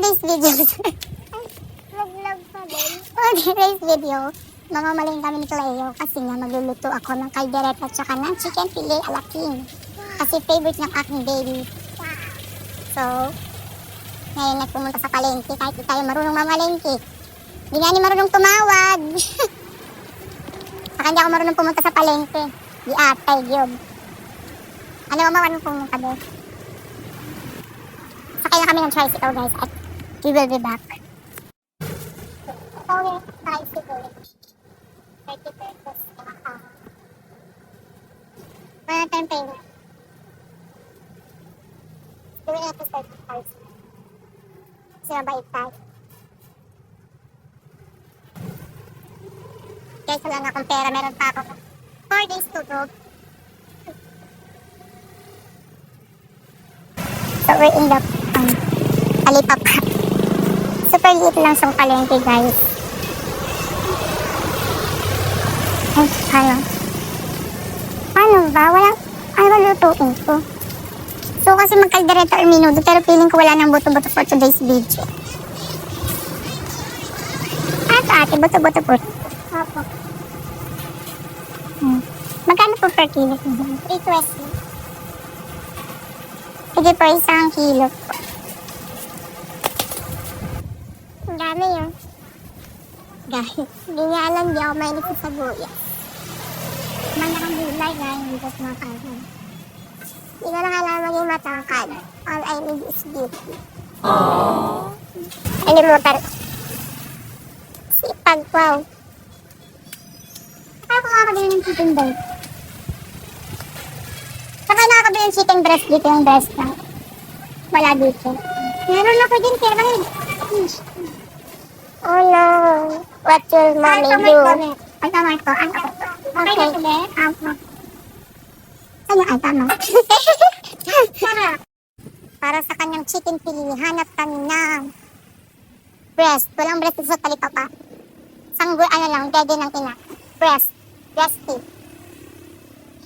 today's video. Vlog pa din. For today's video, mamamalin kami ni Cleo kasi nga magluluto ako ng caldereta at saka ng chicken fillet a la king. Kasi favorite ng aking baby. So, ngayon nagpumunta sa palengke kahit di tayo marunong mamalengke. Di nga ni marunong tumawag. Saka hindi ako marunong pumunta sa palengke. Di atay, gyud. Ano mo marunong pumunta doon? Sakay na kami ng tricycle guys at we will be back. Okay, tricycle. 30 pesos. Wala tayong payment. Gawin natin 35. Kasi mabait tayo. Guys, wala na akong pera. Meron pa ako 4 days to go. So, we're in the Alipapa. Super liit lang siyang palengke, guys. Ay, paano ba? Walang, ano ba lutuin ko? So, kasi magkaldereta or minudo, pero feeling ko wala nang buto-buto for today's video. At ate, buto-buto po. Opo. Magkano po per kilo? 320. Sige po, isang kilo po. Ang dami yun. Guys, hindi niya alam, di ako mahilig sa sabuya. Manakang gulay, guys, hindi ko kumakain. Hindi ko lang alam maging matangkad. All I need is beauty. Alimutan. Sipag, wow. Kaya ko nakakabili ng chicken breast. Saka nakakabili ng chicken breast dito yung breast na. Wala dito. Meron ako din, pero bakit? Oh no. What will mommy do? Ay, tama ko. Okay. Ano ang tama? Para sa kanyang chicken fillet, hanap kami ng breast. Walang breast sa talipapa. Sanggol, ano lang, dede ng ina. Breast. Breasty.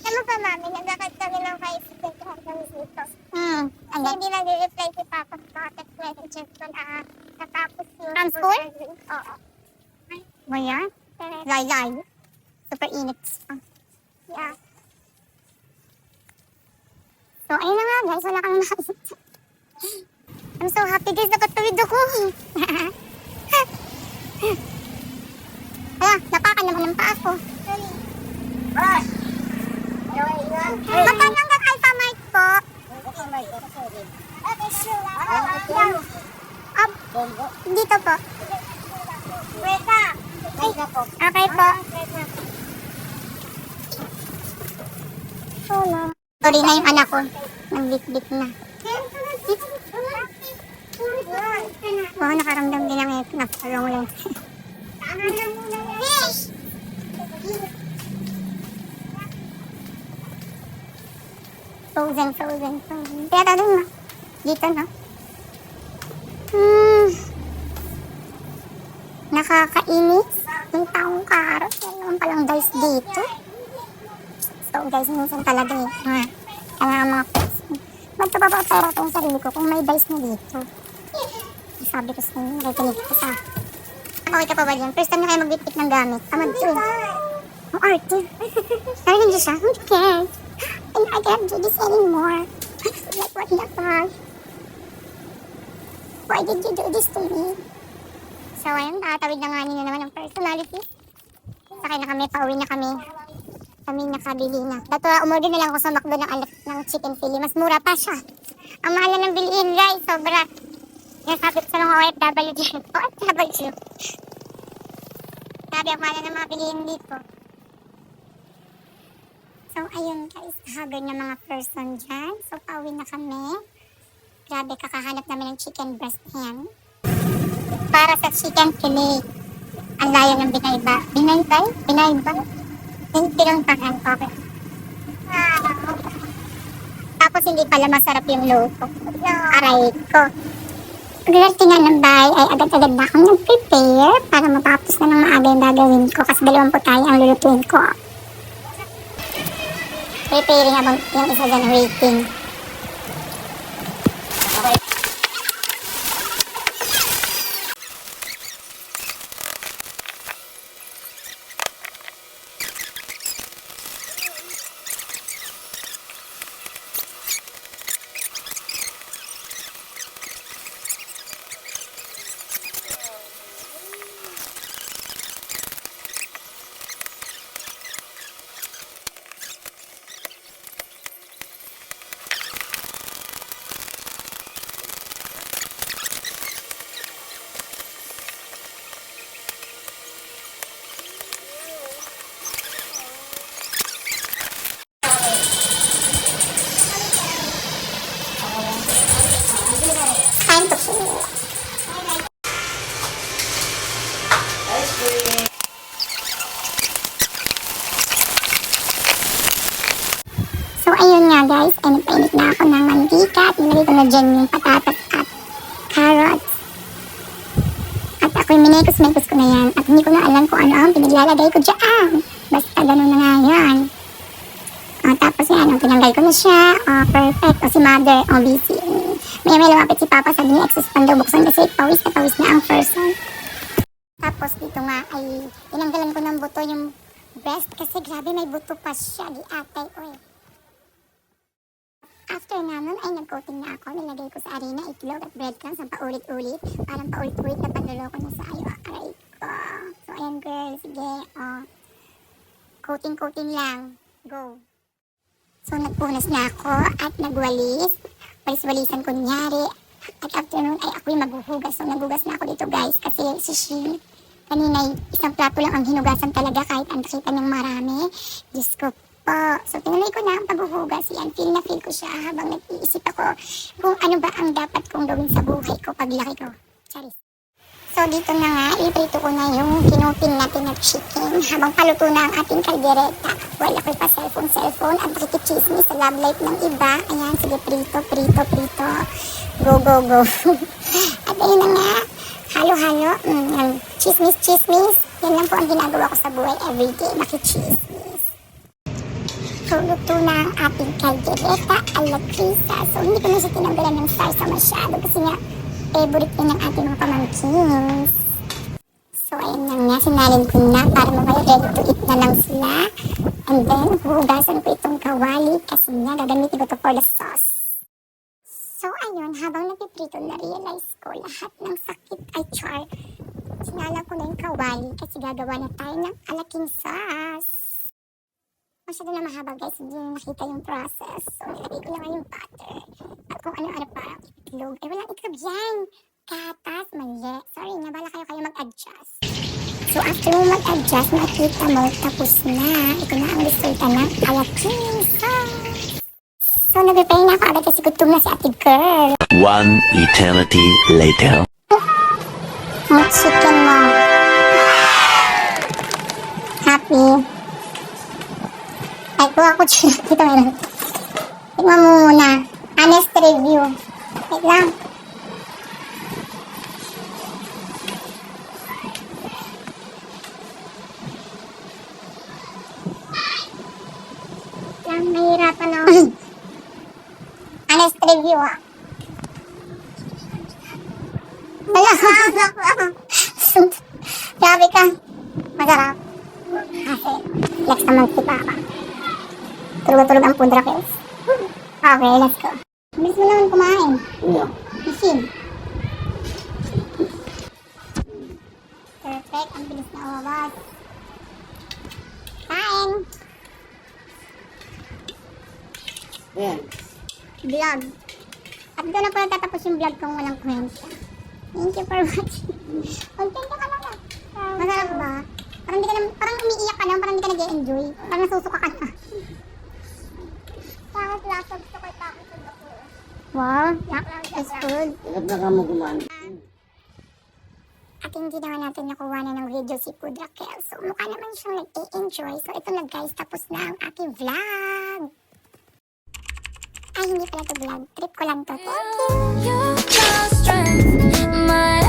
Ano ba, mami? Nagkakad kami ng bicycle hanggang dito. Ano? Hindi nag-reply si Papa sa text message ko na natapos yung From school? Oo. Wala? Lay. Super init. Yeah. So, ayun na nga guys. Wala kang nakakita. I'm so happy guys. Nakatuwid ako. Hala, napakan naman ng paa ko. Magkano ang Alphamart po? Dito po. Okay po. Sorry na yung anak ko. Nag-bit-bit na. Oo, nakaramdam din ang nakalong lang. Frozen. Kaya tanong na. Dito na. Nakakainis. Yung taong karot. Meron palang guys dito. So guys, minsan talaga eh. Kaya mga magpapapapera ko yung sarili ko kung may dice na dito. Sabi ko sa inyo, nakikinig ko sa okay ka pa ba dyan? First time na kayo magbitbit ng gamit. Tamad ko eh. Ang arte. Sabi nandiyo siya, who cares? And I can't do this anymore. Like what the fuck? Why did you do this to me? So ayun, nakatawid na nga nila naman ang personality. Sakay na kami, pauwi na kami. Kami nakabili na. Dato umorder na lang ako sa McDo ng chicken fillet. Mas mura pa siya. Ang mahal na ng bilihin guys, sobra. Nasabi ko sa mga OFW dyan. OFW. Sabi ang mahal na mga bilihin dito. So ayun guys, haggard na mga person dyan. So pauwi na kami. Grabe, kakahanap namin ng chicken breast yan. Para sa chicken fillet. Ang layo ng binayba. Binayba? Pinuntahan ko. Tapos hindi pala masarap yung luto. Aray ko. Pagdating ng bahay ay agad-agad na akong nag-prepare para matapos na ng maaga yung gagawin ko kasi 20 tayo ang lulutuin ko. Preparing habang yung isa dyan waiting. nga guys, ay nagpainit na ako ng mantika at nilagay ko na dyan yung patatas at carrots. At ako'y minekos-mekos ko na yan at hindi ko na alam kung ano ang pinaglalagay ko dyan. Basta ganun na nga yan. Tapos yan, tinanggay ko na siya. Perfect. O si mother, busy. May lumapit si papa, sabi niya, exhaust fan daw buksan kasi pawis na ang person. Tapos dito nga ay tinanggalan ko ng buto yung breast kasi grabe may buto pa siya di atay ko eh. After nga nun ay nag-coating na ako, nilagay ko sa arena, itlog at breadcrumbs ang paulit-ulit. Parang paulit-ulit na panluloko na sa aray ko. So ayan girl, sige, coating lang, go. So nagpunas na ako at nagwalis, walis-walisan kunyari. At after nun ay ako'y maghuhugas. So naghugas na ako dito guys kasi si Shin kanina isang plato lang ang hinugasan talaga kahit ang nakita niyang marami. Diyos ko po. So tinuloy ko na ang paghuhugas. Yan, feel na feel ko siya habang nag-iisip ako kung ano ba ang dapat kong gawin sa buhay ko paglaki ko. Charis. So dito na nga, iprito ko na yung kinutin natin na chicken habang paluto na ang ating kaldereta. Well, ako'y pa cellphone at nakikichismis sa love life ng iba. Ayan, sige, prito. Go. At ayun na nga, halo-halo, chismis. Yan lang po ang ginagawa ko sa buhay everyday, makichismis. So, luto na ang ating kaldereta ala Krisa. So, hindi ko na siya tinanggalan ng salsa masyado kasi nga, favorite yun ng ating mga pamangkins. So, ayun na nga, sinalin ko na para mamaya ready to eat na lang sila. And then, huhugasan ko itong kawali kasi nga, gagamitin ko to for the sauce. So, ayun, habang napiprito, na-realize ko lahat ng sakit ay char. Sinala ko na yung kawali kasi gagawa na tayo ng alaking sauce. Masyado na mahaba guys, hindi na nakita yung process. So, nilagay ko na nga yung butter. At kung ano-ano pa, itlog. Eh, walang itlog yan. Katas, mali. Sorry na, bala kayo mag-adjust. So, after mo mag-adjust, makita mo, tapos na. Ito na ang resulta ng alaking sauce. So, nag-prepare na ako agad kasi gutom na si ate girl. One eternity later. Chicken mo. Happy. Ay, kuha ko siya. Dito meron. Tignan mo muna. Honest review. Wait lang. Mahirapan ako. Honest review ah. Wala. Grabe ka. Masarap. Kasi, next naman si Papa. Tulog ang pudra kills. Okay, let's go. Bilis mo naman kumain. Machine. Perfect. Ang bilis na umabas. Kain. Ayan. Vlog. At doon na pala tatapos yung vlog kung walang kwenta. Thank you for watching. Content ka lang. Masarap ba? Parang umiiyak ka lang, parang hindi ka nag-enjoy. Parang nasusuka ka na. Tapos lasa gusto ko tapos ako. Wow, that's good. Ilat na ka mo kumain. At hindi naman natin nakuha na ng video si Food Raquel. So mukha naman siyang nag-enjoy. So ito na guys, tapos na ang aking vlog. Ay, hindi pala to vlog. Trip ko lang to. Thank you. You're my strength, my